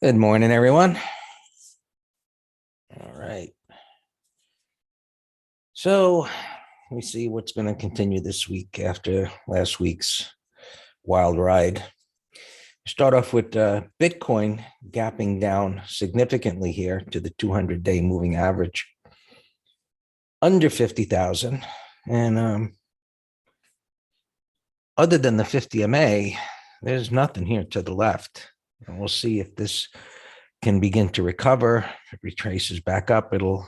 Good morning, everyone. All right. So let me see what's going to continue this week after last week's wild ride. Start off with Bitcoin gapping down significantly here to the 200-day moving average under 50,000. And other than the 50 MA, there's nothing here to the left. And we'll see if this can begin to recover. If it retraces back up, it'll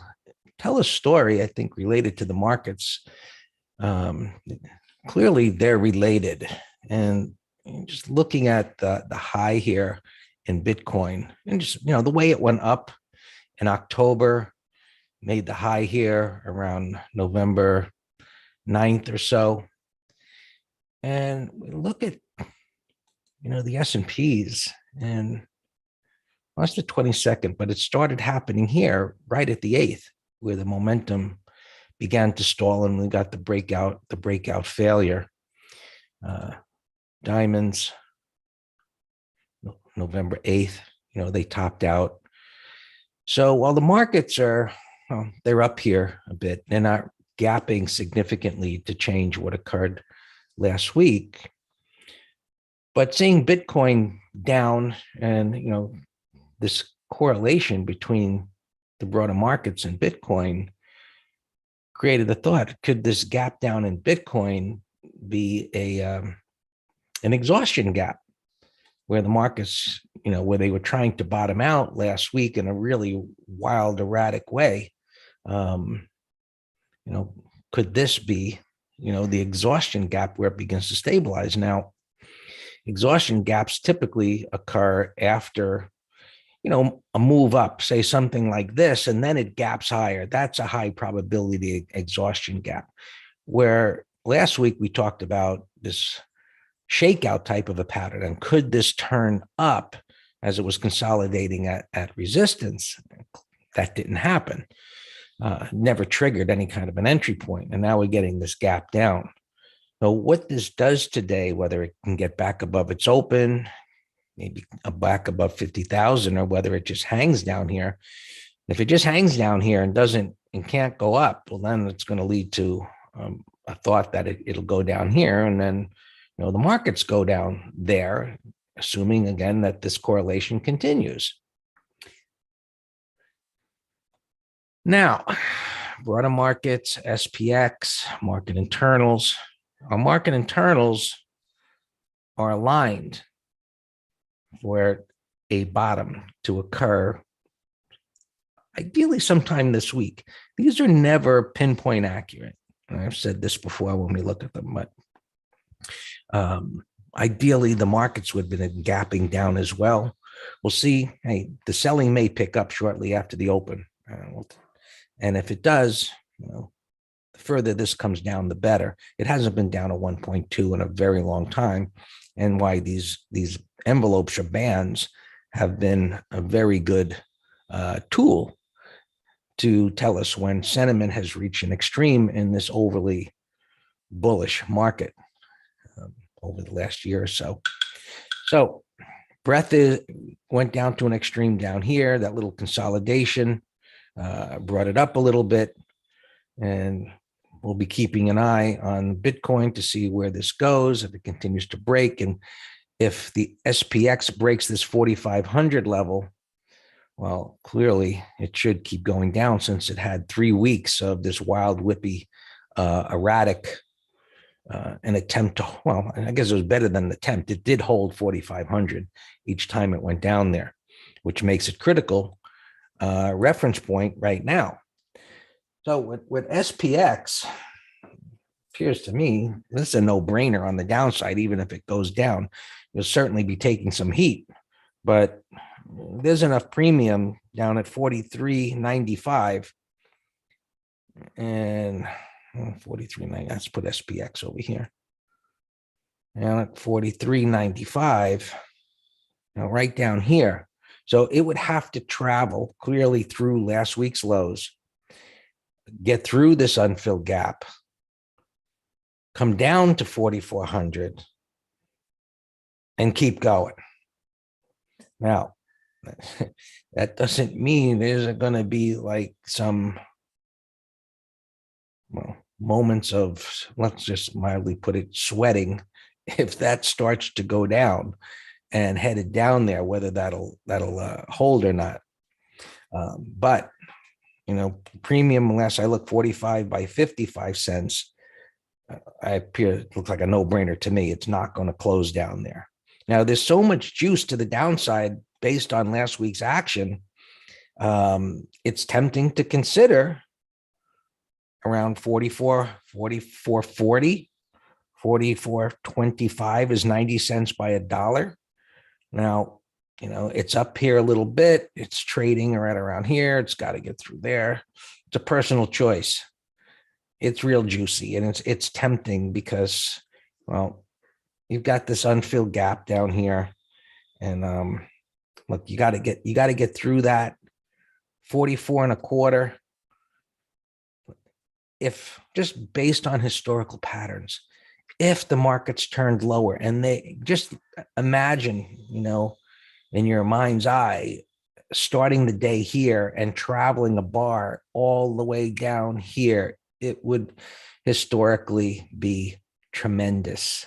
tell a story, I think, related to the markets. Clearly, they're related. And just looking at the high here in Bitcoin, and just the way it went up in October, made the high here around November 9th or so. And we look at the S&Ps, and well, that's the 22nd, but it started happening here right at the 8th, where the momentum began to stall and we got the breakout failure. Diamonds, November 8th, they topped out. So while the markets they're up here a bit, they're not gapping significantly to change what occurred last week. But seeing Bitcoin down and, this correlation between the broader markets and Bitcoin created the thought, could this gap down in Bitcoin be an exhaustion gap where the markets, where they were trying to bottom out last week in a really wild, erratic way? Could this be, the exhaustion gap where it begins to stabilize? Now, exhaustion gaps typically occur after a move up, say something like this, and then it gaps higher. That's a high probability exhaustion gap. Where last week we talked about this shakeout type of a pattern, and could this turn up as it was consolidating at resistance? That didn't happen. Never triggered any kind of an entry point, and now we're getting this gap down. So what this does today, whether it can get back above its open, maybe back above 50,000, or whether it just hangs down here. If it just hangs down here and can't go up, well, then it's going to lead to a thought that it'll go down here, and then the markets go down there, assuming again that this correlation continues. Now, broader markets, SPX, market internals. Our market internals are aligned for a bottom to occur, ideally sometime this week. These are never pinpoint accurate. And I've said this before when we look at them, but ideally the markets would have been gapping down as well. We'll see. Hey, the selling may pick up shortly after the open. And if it does, the further this comes down, the better. It hasn't been down to 1.2 in a very long time. And why these envelopes or bands have been a very good tool to tell us when sentiment has reached an extreme in this overly bullish market over the last year or so. So breadth went down to an extreme down here. That little consolidation brought it up a little bit, and we'll be keeping an eye on Bitcoin to see where this goes, if it continues to break. And if the SPX breaks this 4,500 level, well, clearly it should keep going down, since it had 3 weeks of this wild, whippy, erratic, an attempt to, well, I guess it was better than an attempt. It did hold 4,500 each time it went down there, which makes it critical reference point right now. So with SPX, appears to me this is a no-brainer on the downside. Even if it goes down, you'll certainly be taking some heat, but there's enough premium down at 43.95 and 43.90. Let's put SPX over here. Now at 43.95, now right down here. So it would have to travel clearly through last week's lows, get through this unfilled gap, come down to 4,400, and keep going. Now, That doesn't mean there's going to be like some, well, moments of, let's just mildly put it, sweating if that starts to go down and headed down there, whether that'll hold or not. But premium, unless I look 45 by 55 cents, it looks like a no-brainer to me. It's not going to close down there. Now, there's so much juice to the downside based on last week's action. It's tempting to consider around 44, 40, 44.25 is 90 cents by a dollar. Now, it's up here a little bit. It's trading right around here. It's got to get through there. It's a personal choice. It's real juicy, and it's tempting because, well, you've got this unfilled gap down here, and look, you got to get through that 44.25. If just based on historical patterns, if the markets turned lower, and they just imagine, in your mind's eye, starting the day here and traveling a bar all the way down here, it would historically be tremendous.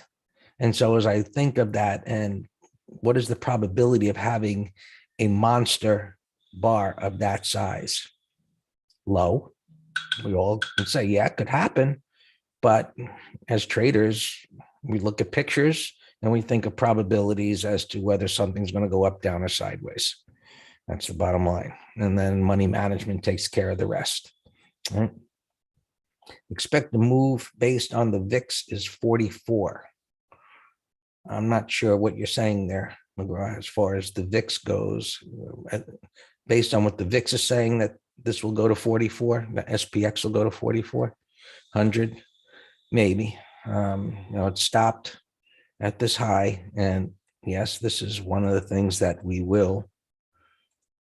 And so as I think of that, and what is the probability of having a monster bar of that size? Low. We all can say, yeah, it could happen. But as traders, we look at pictures and we think of probabilities as to whether something's going to go up, down, or sideways. That's the bottom line. And then money management takes care of the rest. Right? Expect the move based on the VIX is 44. I'm not sure what you're saying there, McGraw, as far as the VIX goes. Based on what the VIX is saying, that this will go to 44, the SPX will go to 4,400, maybe. It stopped at this high, and yes, this is one of the things that we will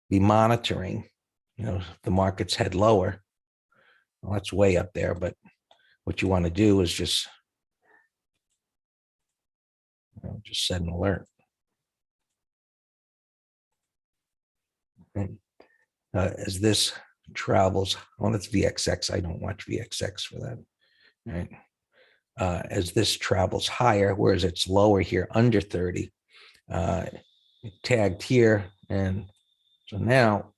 be monitoring. If the markets head lower, well, that's way up there, but what you want to do is just set an alert. And as this travels, well, that's VXX. I don't watch VXX for that. Right. As this travels higher, whereas it's lower here under 30, tagged here. And so now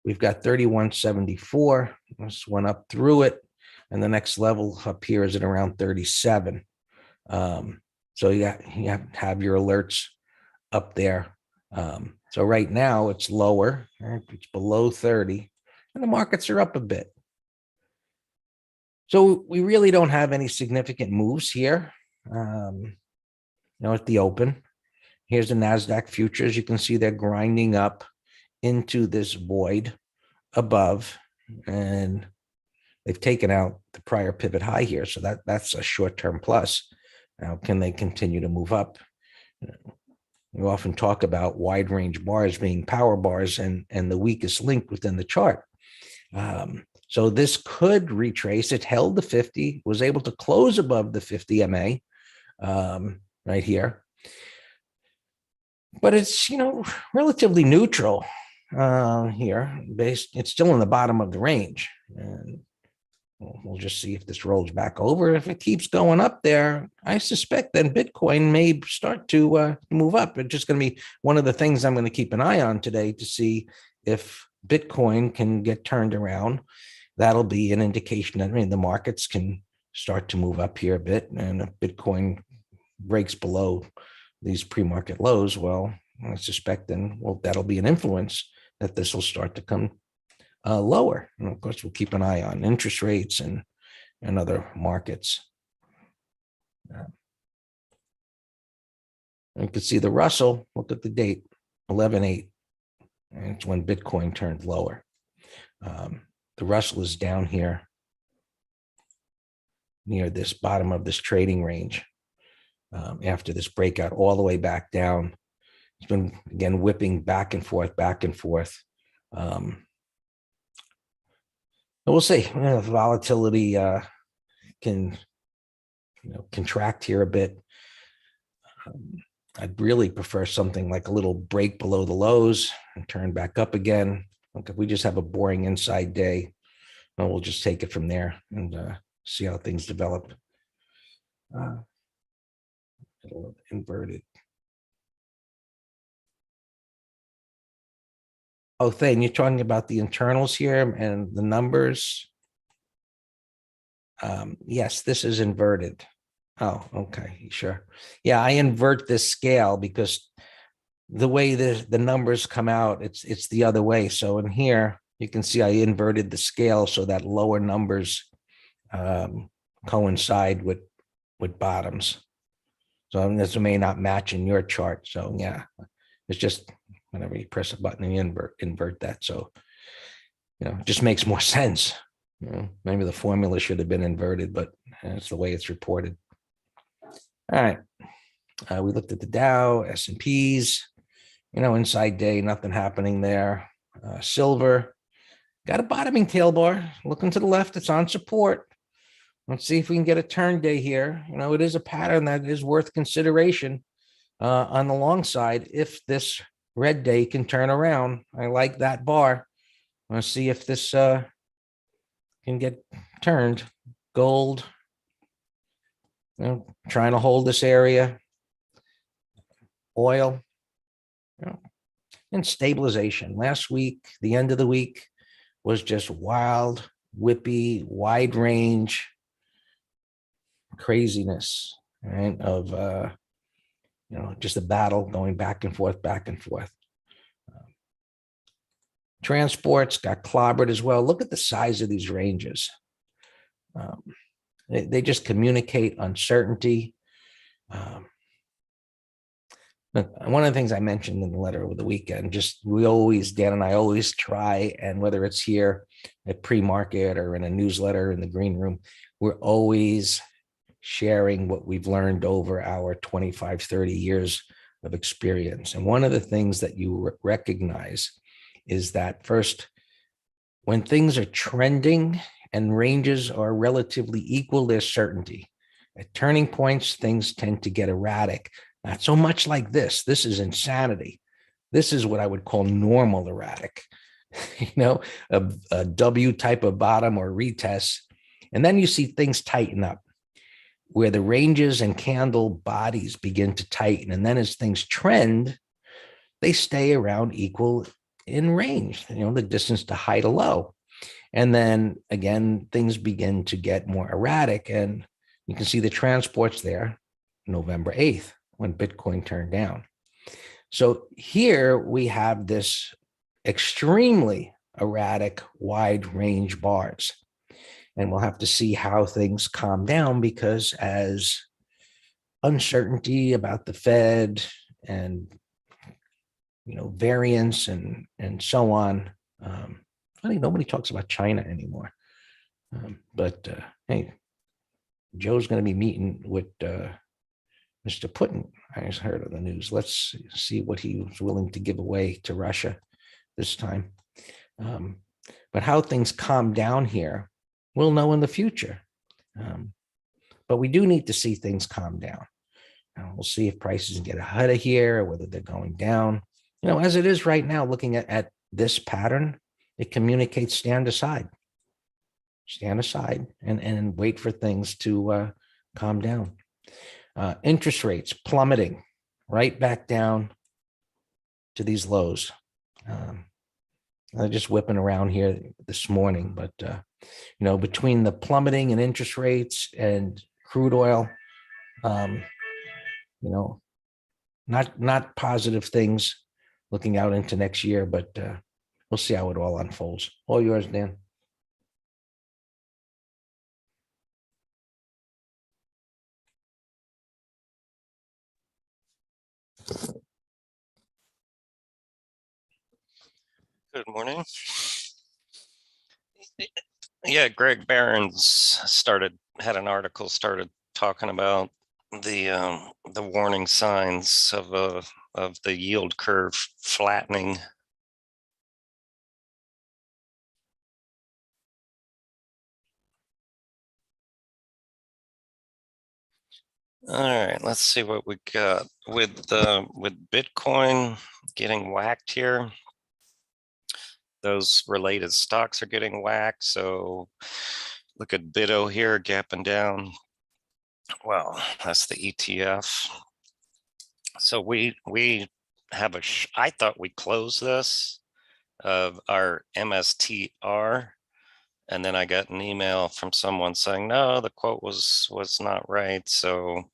we've got 31.74. This went up through it. And the next level up here is at around 37. So you have your alerts up there. So right now it's lower, right? It's below 30, and the markets are up a bit. So we really don't have any significant moves here. At the open, here's the NASDAQ futures. You can see they're grinding up into this void above, and they've taken out the prior pivot high here. So that's a short-term plus. Now, can they continue to move up? We often talk about wide range bars being power bars and the weakest link within the chart. So this could retrace. It held the 50, was able to close above the 50 MA right here. But it's, relatively neutral here. It's still in the bottom of the range. And we'll just see if this rolls back over. If it keeps going up there, I suspect then Bitcoin may start to move up. It's just going to be one of the things I'm going to keep an eye on today to see if Bitcoin can get turned around. That'll be an indication that the markets can start to move up here a bit. And if Bitcoin breaks below these pre-market lows, well, I suspect then, that'll be an influence that this will start to come lower. And of course, we'll keep an eye on interest rates and other markets. You can see the Russell, look at the date, 11/8. And it's when Bitcoin turned lower. The Russell is down here near this bottom of this trading range after this breakout all the way back down. It's been, again, whipping back and forth. We'll see. Volatility can contract here a bit. I'd really prefer something like a little break below the lows and turn back up again. Like if we just have a boring inside day, well, we'll just take it from there and see how things develop. It'll inverted. Oh, Thane, you're talking about the internals here and the numbers. Yes, this is inverted. Oh, okay, sure. Yeah, I invert this scale because the way the numbers come out, it's the other way. So in here, you can see I inverted the scale so that lower numbers coincide with bottoms. So this may not match in your chart. So yeah, it's just whenever you press a button and you invert that. So it just makes more sense. Maybe the formula should have been inverted, but it's the way it's reported. All right. We looked at the Dow, S&Ps, inside day, nothing happening there. Silver, got a bottoming tail bar, looking to the left, it's on support. Let's see if we can get a turn day here. It is a pattern that is worth consideration on the long side. If this red day can turn around, I like that bar. Let's see if this can get turned. Gold, trying to hold this area. Oil, and stabilization. Last week, the end of the week was just wild, whippy, wide range craziness, right? Of just a battle going back and forth, back and forth. Transports got clobbered as well. Look at the size of these ranges. They just communicate uncertainty. One of the things I mentioned in the letter over the weekend, Dan and I always try, and whether it's here at pre-market or in a newsletter in the green room, we're always sharing what we've learned over our 25, 30 years of experience. And one of the things that you recognize is that first, when things are trending and ranges are relatively equal, there's certainty. At turning points, things tend to get erratic. Not so much like this. This is insanity. This is what I would call normal erratic, a W type of bottom or retest. And then you see things tighten up where the ranges and candle bodies begin to tighten. And then as things trend, they stay around equal in range, the distance to high to low. And then again, things begin to get more erratic. And you can see the transports there, November 8th, when Bitcoin turned down. So here we have this extremely erratic wide range bars. And we'll have to see how things calm down, because as uncertainty about the Fed and variance and so on. Funny, nobody talks about China anymore. But hey, Joe's going to be meeting with Mr. Putin. I just heard of the news. Let's see what he was willing to give away to Russia this time. But how things calm down here, we'll know in the future. But we do need to see things calm down. We'll see if prices get ahead of here or whether they're going down. As it is right now, looking at this pattern, it communicates stand aside and wait for things to calm down. Interest rates plummeting right back down to these lows. I'm just whipping around here this morning, but between the plummeting and interest rates and crude oil, not positive things looking out into next year, but we'll see how it all unfolds. All yours, Dan. Good morning. Yeah, Greg Barron's had an article started talking about the warning signs of the yield curve flattening. All right, let's see what we got with Bitcoin getting whacked here. Those related stocks are getting whacked. So look at BITO here gapping down. Well, that's the ETF. So we have I thought we closed this of our MSTR, and then I got an email from someone saying no, the quote was not right. So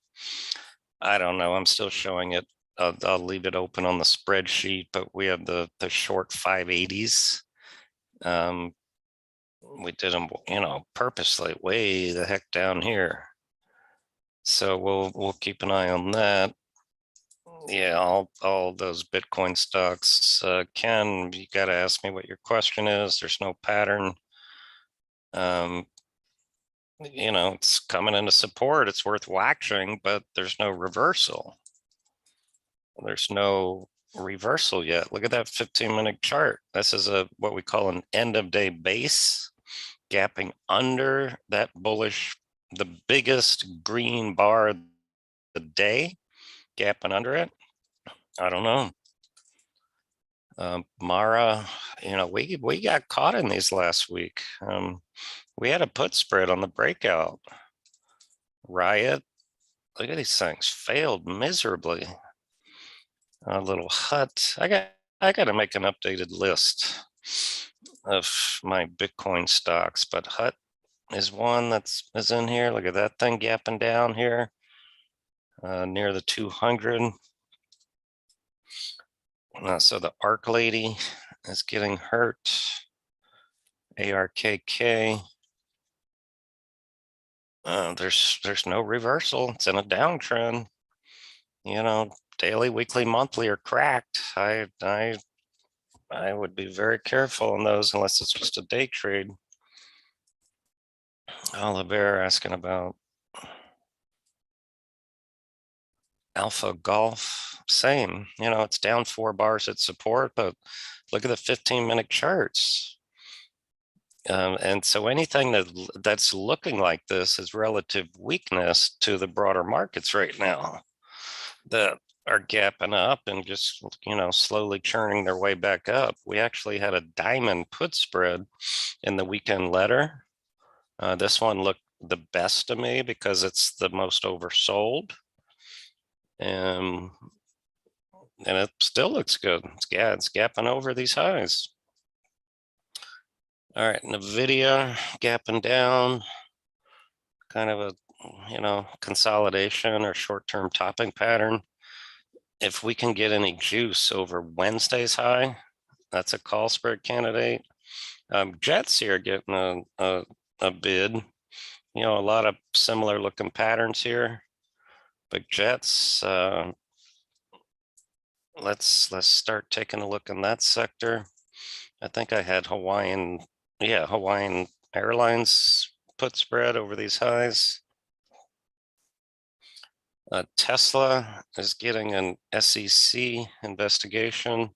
I don't know. I'm still showing it. I'll leave it open on the spreadsheet, but we have the short 580s. We did them, purposely way the heck down here. So we'll keep an eye on that. Yeah, all those Bitcoin stocks. Ken, you got to ask me what your question is. There's no pattern. It's coming into support. It's worth watching, but there's no reversal. There's no reversal yet. Look at that 15-minute chart. This is what we call an end of day base, gapping under that bullish, the biggest green bar of the day, gapping under it. I don't know. Mara, we got caught in these last week. We had a put spread on the breakout. Riot, look at these things, failed miserably. A little hut. I got to make an updated list of my Bitcoin stocks, but hut is one that's in here. Look at that thing gapping down here near the 200. So the ARK lady is getting hurt. ARKK. There's no reversal. It's in a downtrend. Daily, weekly, monthly are cracked. I would be very careful on those unless it's just a day trade. Oliver asking about Alpha Golf. Same. It's down 4 bars at support, but look at the 15-minute charts. And so anything that's looking like this is relative weakness to the broader markets right now that are gapping up and just, slowly churning their way back up. We actually had a diamond put spread in the weekend letter. This one looked the best to me because it's the most oversold. And it still looks good. It's gapping over these highs. All right, NVIDIA gapping down, kind of a, consolidation or short-term topping pattern. If we can get any juice over Wednesday's high, that's a call spread candidate. Jets here getting a bid. A lot of similar looking patterns here, but Jets, let's start taking a look in that sector. I think I had Hawaiian Airlines put spread over these highs. Tesla is getting an SEC investigation.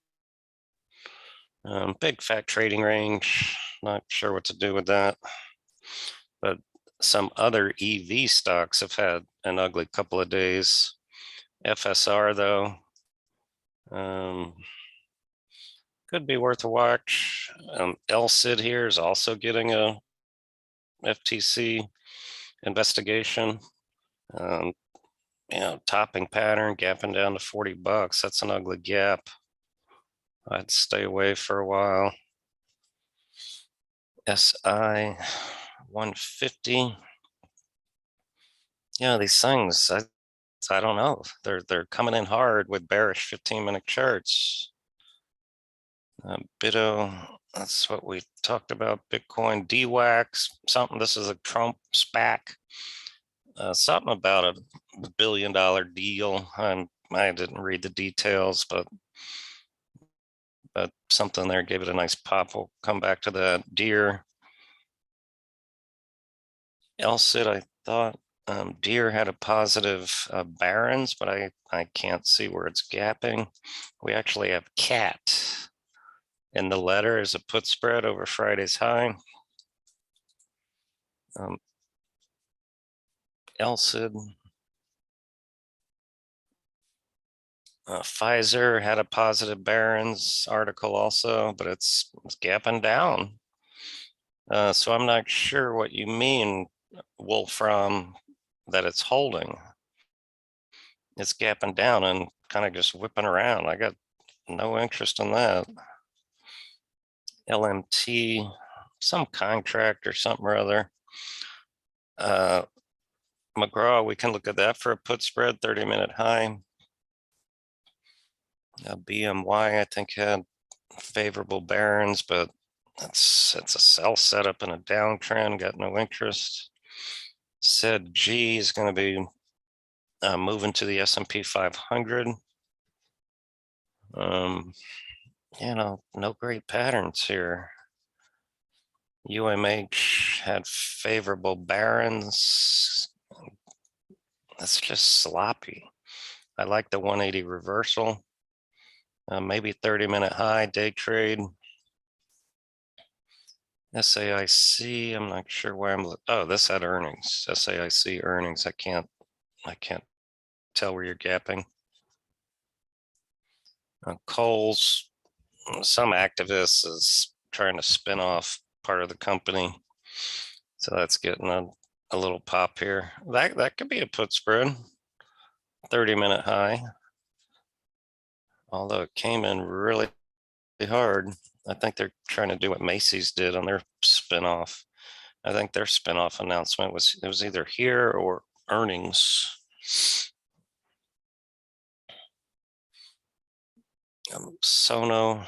Big fat trading range. Not sure what to do with that. But some other EV stocks have had an ugly couple of days. FSR though, could be worth a watch. LSID here is also getting a FTC investigation. Topping pattern, gapping down to $40. That's an ugly gap. I'd stay away for a while. SI 150. These things, I don't know. They're coming in hard with bearish 15-minute charts. BITO, that's what we talked about. Bitcoin, DWAX, something. This is a Trump SPAC. Something about $1 billion deal. I didn't read the details, but something there gave it a nice pop. We'll come back to that. Deere, LSID, I thought Deere had a positive Barron's, but I can't see where it's gapping. We actually have CAT in the letter as a put spread over Friday's high. LSID, Pfizer had a positive Barron's article also, but it's gapping down. So I'm not sure what you mean, Wolfram, that it's holding. It's gapping down and kind of just whipping around. I got no interest in that. LMT, some contract or something or other. McGraw, we can look at that for a put spread, 30-minute high. BMY, I think, had favorable Barron's, but it's a sell setup in a downtrend, got no interest. Said G is going to be moving to the S&P 500. No great patterns here. UMH had favorable Barron's. That's just sloppy. I like the 180 reversal. Maybe 30-minute high, day trade. SAIC, I'm not sure where oh, this had earnings. SAIC earnings. I can't tell where you're gapping. Coles, some activist is trying to spin off part of the company. So that's getting a little pop here. That could be a put spread. 30-minute high. Although it came in really hard. I think they're trying to do what Macy's did on their spinoff. I think their spinoff announcement was either here or earnings. Sono.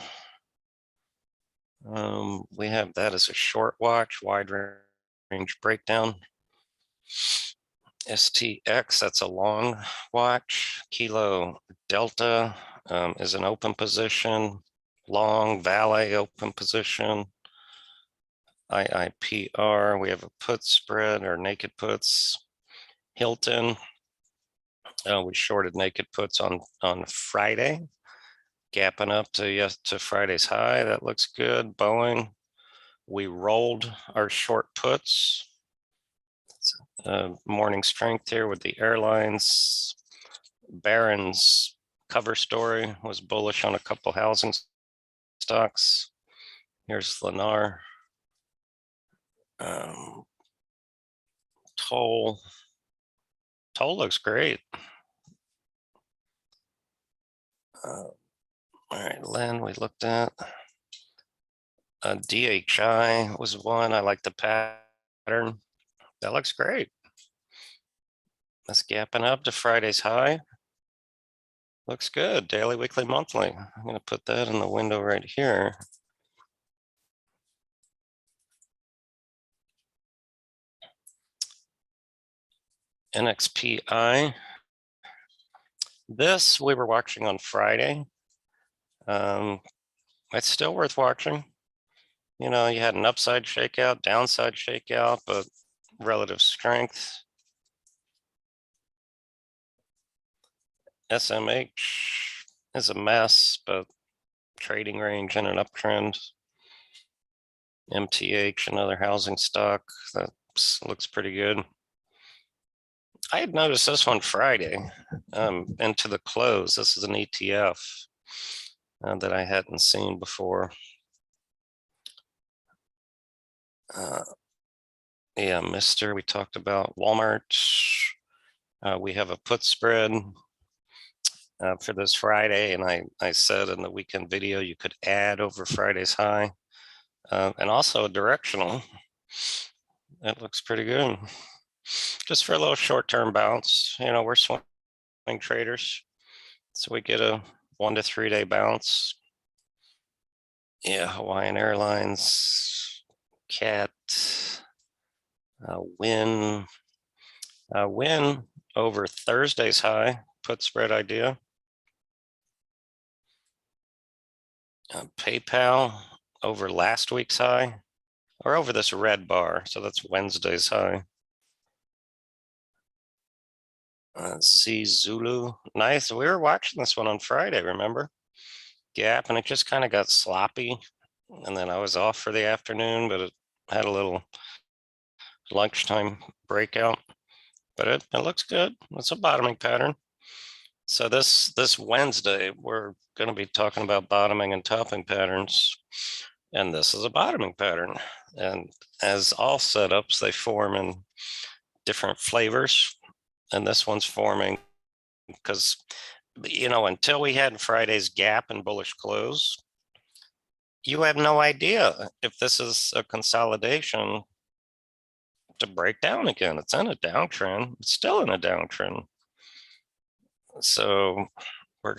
We have that as a short watch, wide range breakdown. STX, that's a long watch. Kilo Delta is an open position. Long Valet open position. IIPR, we have a put spread or naked puts. Hilton, we shorted naked puts on Friday, gapping up to Friday's high. That looks good. Boeing, we rolled our short puts. Morning strength here with the airlines. Barron's cover story was bullish on a couple housing stocks. Here's Lennar. Toll looks great. All right, Len, we looked at. DHI was one. I like the pattern. That looks great. That's gapping up to Friday's high. Looks good. Daily, weekly, monthly. I'm going to put that in the window right here. NXPI. This we were watching on Friday. It's still worth watching. You know, you had an upside shakeout, downside shakeout, but relative strength. SMH is a mess, but trading range in an uptrend. MTH, another housing stock that looks pretty good. I had noticed this one Friday into the close. This is an ETF that I hadn't seen before. Yeah, Mister, we talked about Walmart. We have a put spread for this Friday, and I said in the weekend video you could add over Friday's high, and also a directional. That looks pretty good. Just for a little short-term bounce. You know, we're swing traders, so we get a 1 to 3 day bounce. Yeah, Hawaiian Airlines, CAT, Win over Thursday's high, put spread idea. PayPal over last week's high, or over this red bar, so that's Wednesday's high. Zulu, nice. We were watching this one on Friday, remember? Gap, and it just kind of got sloppy. And then I was off for the afternoon, but it had a little lunchtime breakout. But it looks good. It's a bottoming pattern. So this Wednesday, we're going to be talking about bottoming and topping patterns. And this is a bottoming pattern. And as all setups, they form in different flavors. And this one's forming because, until we had Friday's gap and bullish close, you have no idea if this is a consolidation to break down again. It's in a downtrend. It's still in a downtrend. So we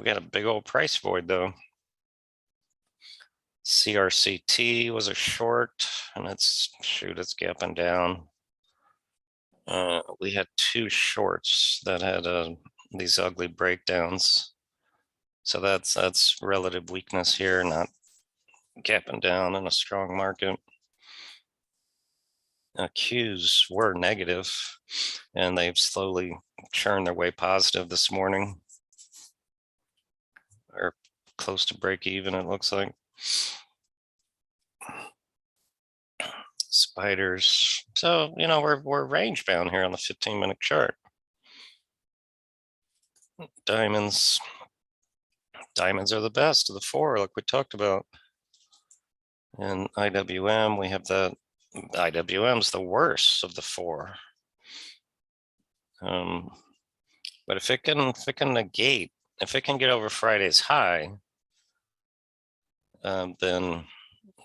got a big old price void though. CRCT was a short, and it's gapping down. We had two shorts that had these ugly breakdowns. So that's relative weakness here, not gapping down in a strong market. Qs were negative, and they've slowly churned their way positive this morning, or close to break even, it looks like. Spiders. So, we're range bound here on the 15-minute chart. Diamonds are the best of the four, like we talked about. And IWM, we have the IWM's the worst of the four. But if it can negate, if it can get over Friday's high, then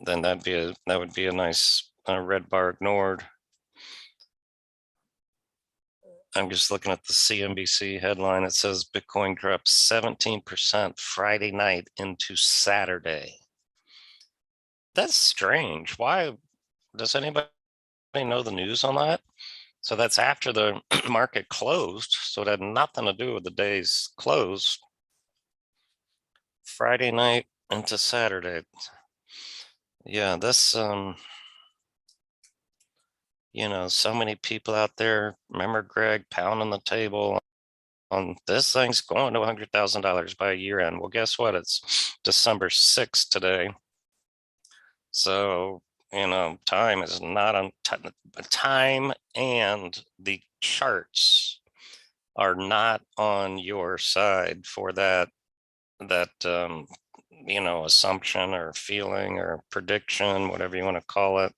that would be a nice red bar ignored. I'm just looking at the CNBC headline. It says Bitcoin dropped 17% Friday night into Saturday. That's strange. Why? Does anybody know the news on that? So that's after the market closed. So it had nothing to do with the day's close. Friday night into Saturday. Yeah, this, so many people out there, remember Greg pounding the table on this thing's going to $100,000 by year end. Well, guess what? It's December 6th today. So, time is not on time, and the charts are not on your side for that assumption or feeling or prediction, whatever you want to call it.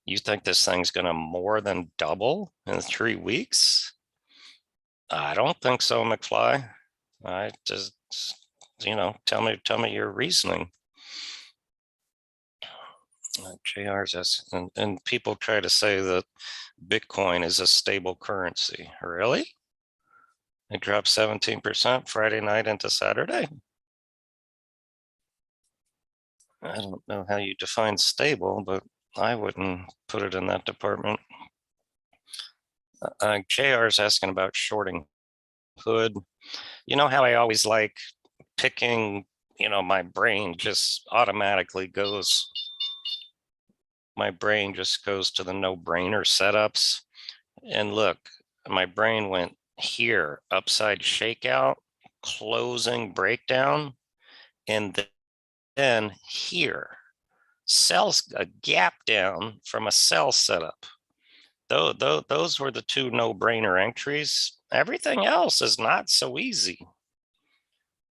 You think this thing's going to more than double in 3 weeks? I don't think so, McFly. I just, tell me your reasoning. JR's and people try to say that Bitcoin is a stable currency. Really? It dropped 17% Friday night into Saturday. I don't know how you define stable, but I wouldn't put it in that department. JR's asking about shorting Hood. You know how I always like picking, my brain just automatically goes, to the no-brainer setups. And look, my brain went here, upside shakeout, closing breakdown, and then here, sells a gap down from a sell setup. Those were the two no-brainer entries. Everything else is not so easy.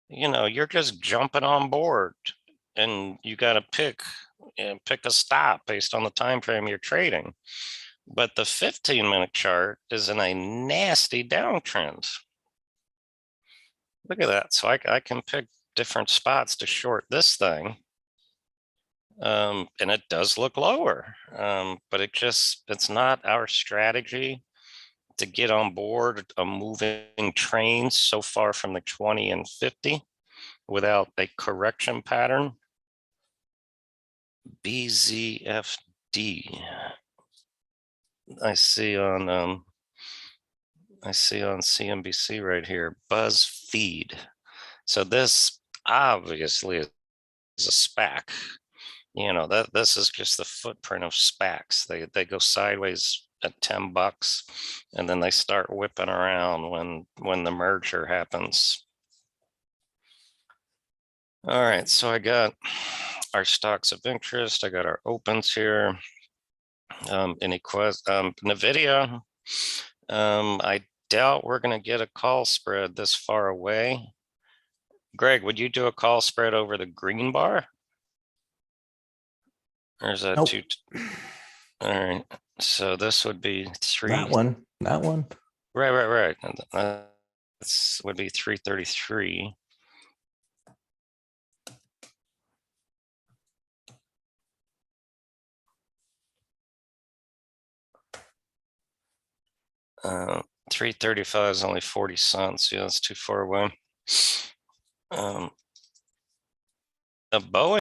You're just jumping on board, and you got to pick a stop based on the time frame you're trading. But the 15-minute chart is in a nasty downtrend. Look at that. So I can pick different spots to short this thing. And it does look lower, but it's not our strategy to get on board a moving train so far from the 20 and 50 without a correction pattern. BZFD. I see on CNBC right here, BuzzFeed. So this obviously is a SPAC. This is just the footprint of SPACs. They go sideways at $10, and then they start whipping around when the merger happens. All right, so I got our stocks of interest. I got our opens here. NVIDIA, I doubt we're gonna get a call spread this far away. Greg, would you do a call spread over the green bar? Or is that Nope. too? All right, so this would be three. That one, that one. Right. And this would be 333. Uh, 335 is only 40 cents. Yeah, that's too far away. The Boeing